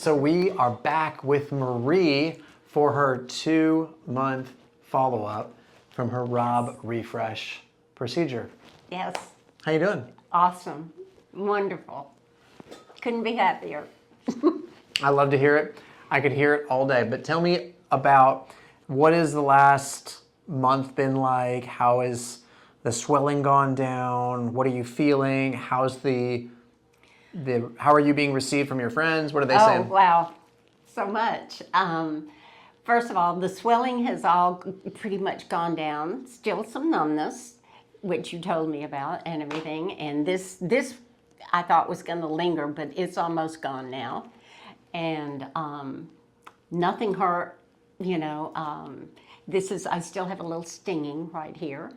So we are back with Marie for her 2-month follow-up from her Robb Refresh procedure. Yes. How you doing? Awesome. Wonderful. Couldn't be happier. I love to hear it. I could hear it all day. But tell me about what has the last month been like? How is the swelling gone down? What are you feeling? How's how are you being received from your friends? What are they saying? Oh, wow. So much. First of all, the swelling has all pretty much gone down. Still some numbness, which you told me about and everything. And this I thought was going to linger, but it's almost gone now. And nothing hurt, you know. I still have a little stinging right here,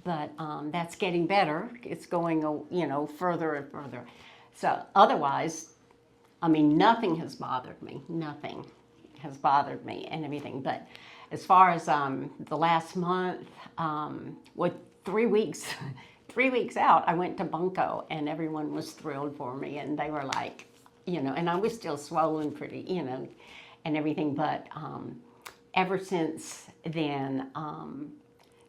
but that's getting better. It's going, you know, further and further. So otherwise, I mean, nothing has bothered me. Nothing has bothered me and everything. But as far as the last month, with 3 weeks, 3 weeks out, I went to Bunko, and everyone was thrilled for me, and they were like, you know, and I was still swollen pretty, you know, and everything. But ever since then,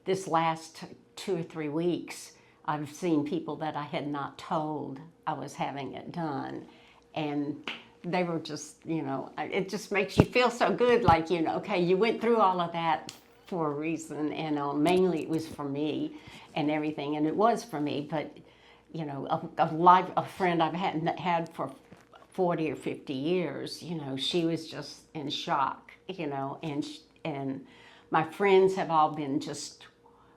this last 2 or 3 weeks, I've seen people that I had not told I was having it done, and they were just, you know, it just makes you feel so good, like, you know, okay, you went through all of that for a reason, and mainly it was for me and everything, and it was for me, but, you know, a friend I've had for 40 or 50 years, you know, she was just in shock, you know, and my friends have all been just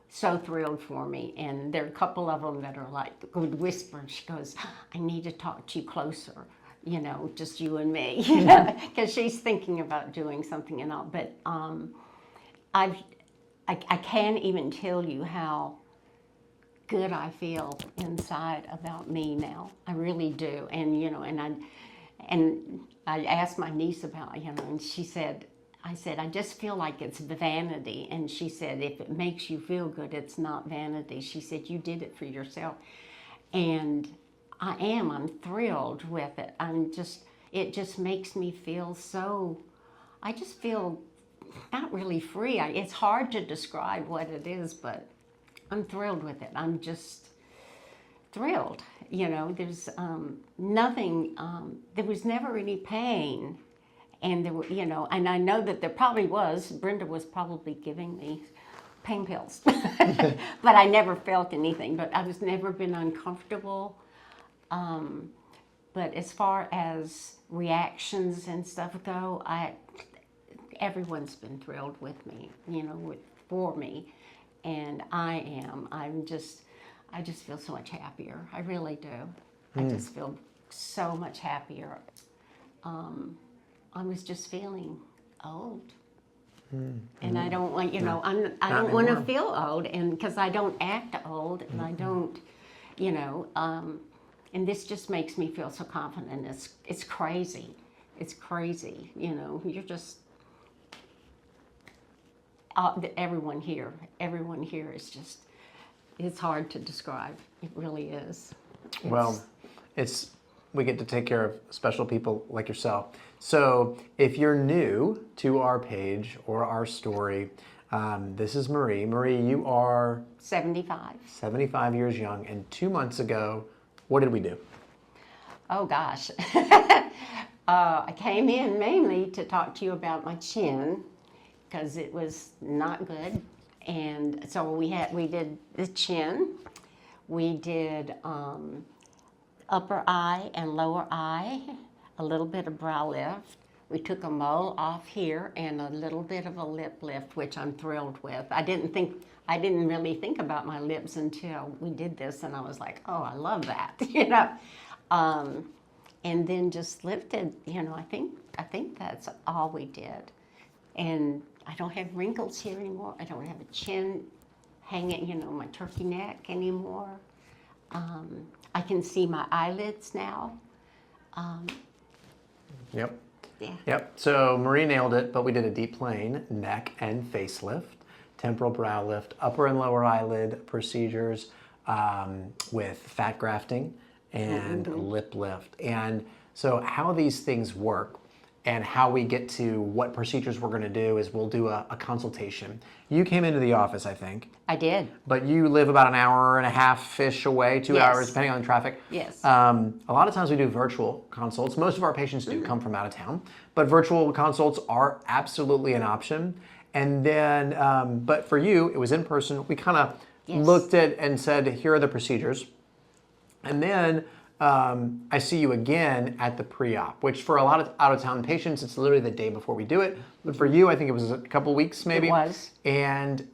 so thrilled for me, and there are a couple of them that are like good whispers. She goes, I need to talk to you closer, you know, just you and me, you know, because she's thinking about doing something and all. But I can't even tell you how good I feel inside about me now. I really do. And, you know, and I asked my niece about, you know, and she said, I said, I just feel like it's vanity. And she said, if it makes you feel good, it's not vanity. She said, you did it for yourself. And I'm thrilled with it. It just makes me feel so, I just feel not really free. It's hard to describe what it is, but I'm thrilled with it. I'm just thrilled. You know, there's nothing, there was never any pain. And there were, you know, and I know that there probably was, Brenda was probably giving me pain pills, but I never felt anything, but I was never been uncomfortable. But as far as reactions and stuff go, everyone's been thrilled with me, you know, for me, and I just feel so much happier. I really do. I just feel so much happier. I was just feeling old, and I don't want, you know, I don't want to feel old, and because I don't act old, and I don't, you know, and this just makes me feel so confident. It's crazy. It's crazy. You know, you're just everyone here is just. It's hard to describe. It really is. Well, we get to take care of special people like yourself. So if you're new to our page or our story, this is Marie. Marie, you are 75. 75 years young, and 2 months ago, what did we do? Oh gosh. I came in mainly to talk to you about my chin, because it was not good. And so we did the chin, we did upper eye and lower eye, a little bit of brow lift. We took a mole off here and a little bit of a lip lift, which I'm thrilled with. I didn't really think about my lips until we did this, and I was like, oh, I love that, you know. And then just lifted, you know, I think that's all we did. And I don't have wrinkles here anymore. I don't have a chin hanging, you know, my turkey neck anymore. I can see my eyelids now. Yep. Yeah. Yep. So Marie nailed it, but we did a deep plane, neck and facelift, temporal brow lift, upper and lower eyelid procedures with fat grafting and lip lift. And so how these things work and how we get to what procedures we're going to do is we'll do a consultation. You came into the office, I think. I did. But you live about an hour and a half-ish away, 2 Yes. hours, depending on the traffic. Yes. A lot of times we do virtual consults. Most of our patients do come from out of town, but virtual consults are absolutely an option. And then, but for you, it was in person. We kind of looked at and said, here are the procedures. And then I see you again at the pre-op, which for a lot of out-of-town patients, it's literally the day before we do it. But for you, I think it was a couple weeks maybe. It was. And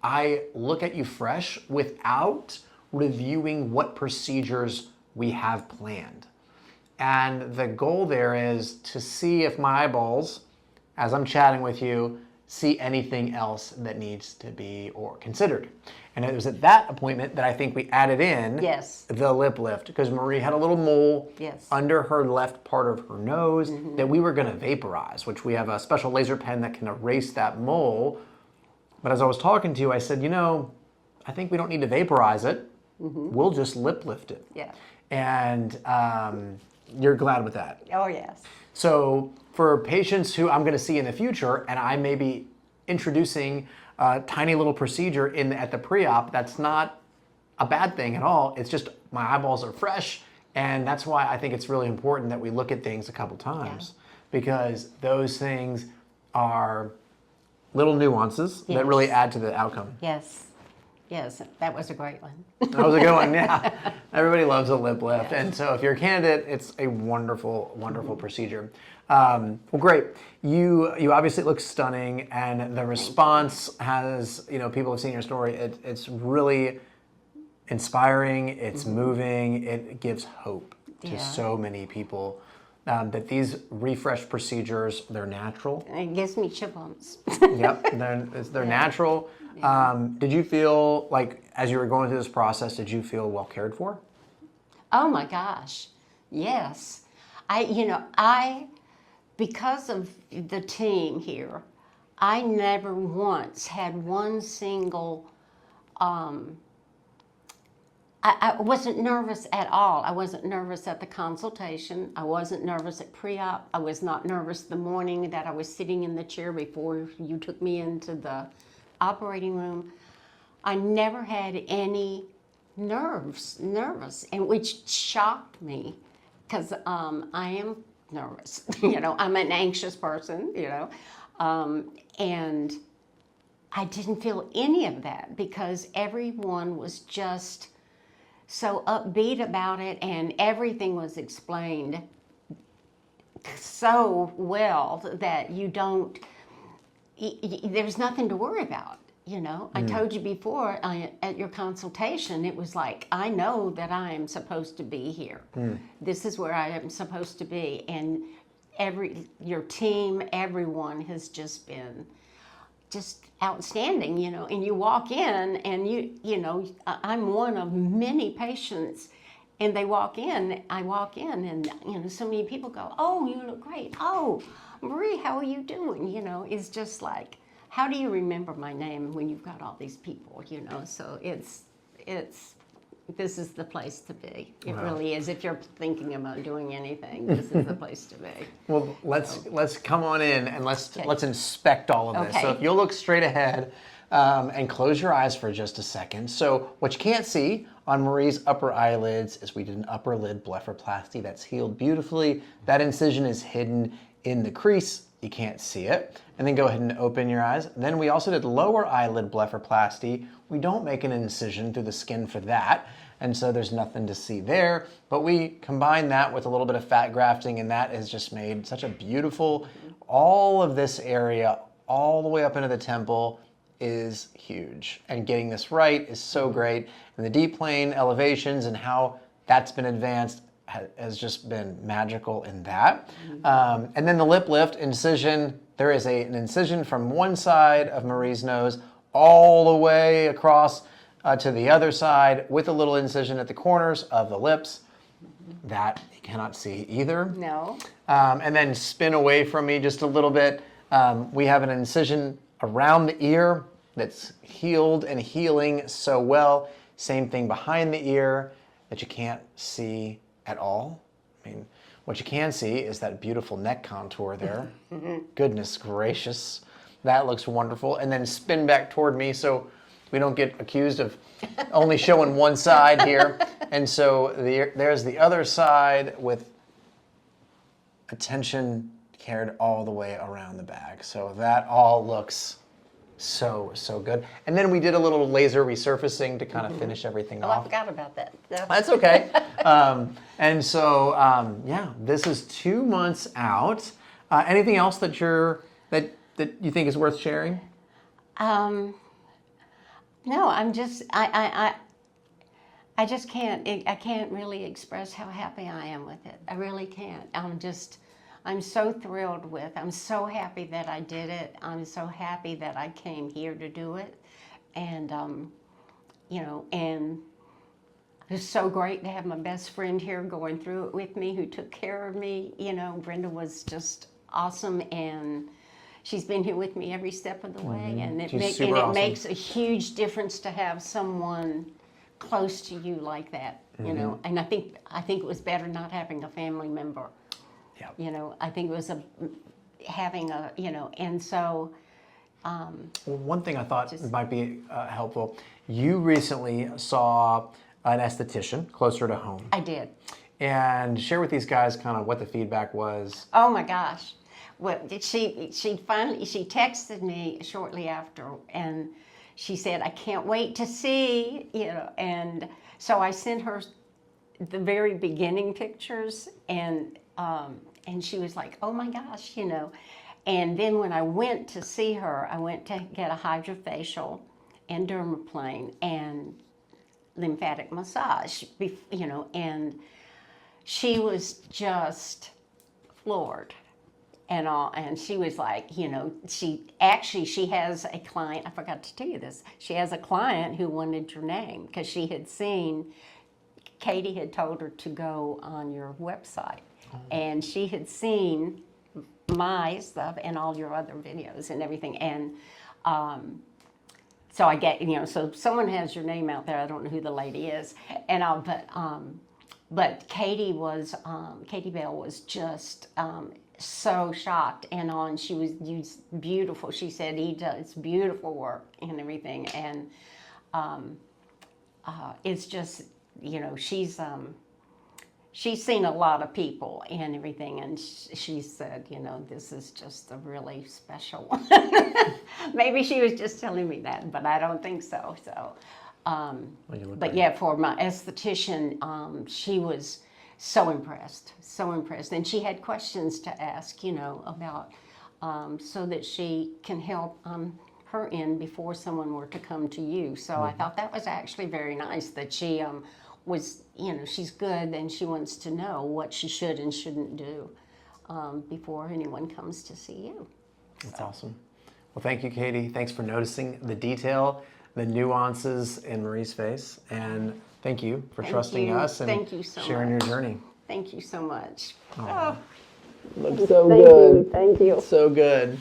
I look at you fresh without reviewing what procedures we have planned. And the goal there is to see if my eyeballs, as I'm chatting with you, see anything else that needs to be or considered. And it was at that appointment that I think we added in the lip lift, because Marie had a little mole under her left part of her nose that we were going to vaporize, which we have a special laser pen that can erase that mole. But as I was talking to you, I said, you know, I think we don't need to vaporize it. We'll just lip lift it. Yeah. And you're glad with that. Oh, yes. So for patients who I'm going to see in the future, and I may be introducing a tiny little procedure at the pre-op, that's not a bad thing at all. It's just my eyeballs are fresh, and that's why I think it's really important that we look at things a couple times, because those things are little nuances that really add to the outcome. Yes. Yes, that was a great one. That was a good one, yeah. Everybody loves a lip lift. And so if you're a candidate, it's a wonderful, wonderful procedure. Well, great. You obviously look stunning, and the response has, you know, people have seen your story. It's really inspiring. It's moving. It gives hope to so many people that these refresh procedures, they're natural. It gives me chill bumps. Yep, they're natural. Did you feel like, as you were going through this process, did you feel well cared for? Oh my gosh, yes. Because of the team here, I never once had one single, I wasn't nervous at all. I wasn't nervous at the consultation. I wasn't nervous at pre-op. I was not nervous the morning that I was sitting in the chair before you took me into the operating room. I never had any nervous, and which shocked me, because I am nervous. You know, I'm an anxious person, you know, and I didn't feel any of that because everyone was just so upbeat about it, and everything was explained so well that you don't, there's nothing to worry about, you know. I told you before at your consultation, it was like, I know that I am supposed to be here. This is where I am supposed to be. And your team, everyone has just been just outstanding, you know. And you walk in and you know, I'm one of many patients, and I walk in and, you know, so many people go, oh, you look great. Oh, Marie, how are you doing? You know, it's just like, how do you remember my name when you've got all these people, you know? So this is the place to be. It really is. If you're thinking about doing anything, this is the place to be. Well, let's come on in and let's inspect all of this. So if you'll look straight ahead and close your eyes for just a second. So what you can't see on Marie's upper eyelids is we did an upper lid blepharoplasty that's healed beautifully. That incision is hidden in the crease. You can't see it. And then go ahead and open your eyes. Then we also did lower eyelid blepharoplasty. We don't make an incision through the skin for that, and so there's nothing to see there. But we combine that with a little bit of fat grafting, and that has just made such a beautiful, all of this area, all the way up into the temple, is huge. And getting this right is so great. And the deep plane elevations and how that's been advanced has just been magical in that. And then the lip lift incision, there is an incision from one side of Marie's nose all the way across to the other side with a little incision at the corners of the lips. That you cannot see either. No. And then spin away from me just a little bit. We have an incision around the ear that's healed and healing so well. Same thing behind the ear that you can't see at all. I mean, What you can see is that beautiful neck contour there. Goodness gracious. That looks wonderful. And then spin back toward me so we don't get accused of only showing one side here. And so there's the other side with attention carried all the way around the back. So that all looks so good. And then we did a little laser resurfacing to kind of finish everything Oh, off. I forgot about that. Yeah. That's okay. And so, yeah, this is 2 months out. Anything else that you think is worth sharing? No, I'm just I just can't. I can't really express how happy I am with it. I really can't. I'm so thrilled with. I'm so happy that I did it. I'm so happy that I came here to do it, and and it's so great to have my best friend here going through it with me, who took care of me. Brenda was just awesome, and she's been here with me every step of the way, and it makes a huge difference to have someone close to you like that. And I think it was better not having a family member. Yeah. I think it was having a and so. Well, one thing I thought might be helpful. You recently saw an esthetician closer to home. I did. And share with these guys kind of what the feedback was. Oh my gosh. Well, she texted me shortly after, and she said, "I can't wait to see," and so I sent her the very beginning pictures, and she was like, "Oh my gosh," And then when I went to see her, I went to get a hydrofacial and dermaplane and lymphatic massage, and she was just floored. And she was like, she has a client, I forgot to tell you this, she has a client who wanted your name because she had seen, Katie had told her to go on your website, and she had seen my stuff and all your other videos and everything, and so I get, so someone has your name out there, I don't know who the lady is, and but Katie Bell was just so shocked and she was beautiful. She said he does beautiful work and everything, and it's just, she's seen a lot of people and everything, and she said, this is just a really special one. Maybe she was just telling me that, but I don't think so. So, but yeah, for my esthetician, she was so impressed, and she had questions to ask, about, so that she can help her end before someone were to come to you. So I thought that was actually very nice that she was, she's good, and she wants to know what she should and shouldn't do before anyone comes to see you. That's awesome. Well, thank you, Katie. Thanks for noticing the detail, the nuances in Marie's face, and thank you for trusting us and sharing your journey. Thank you so much. Looks so good. Thank you. So good.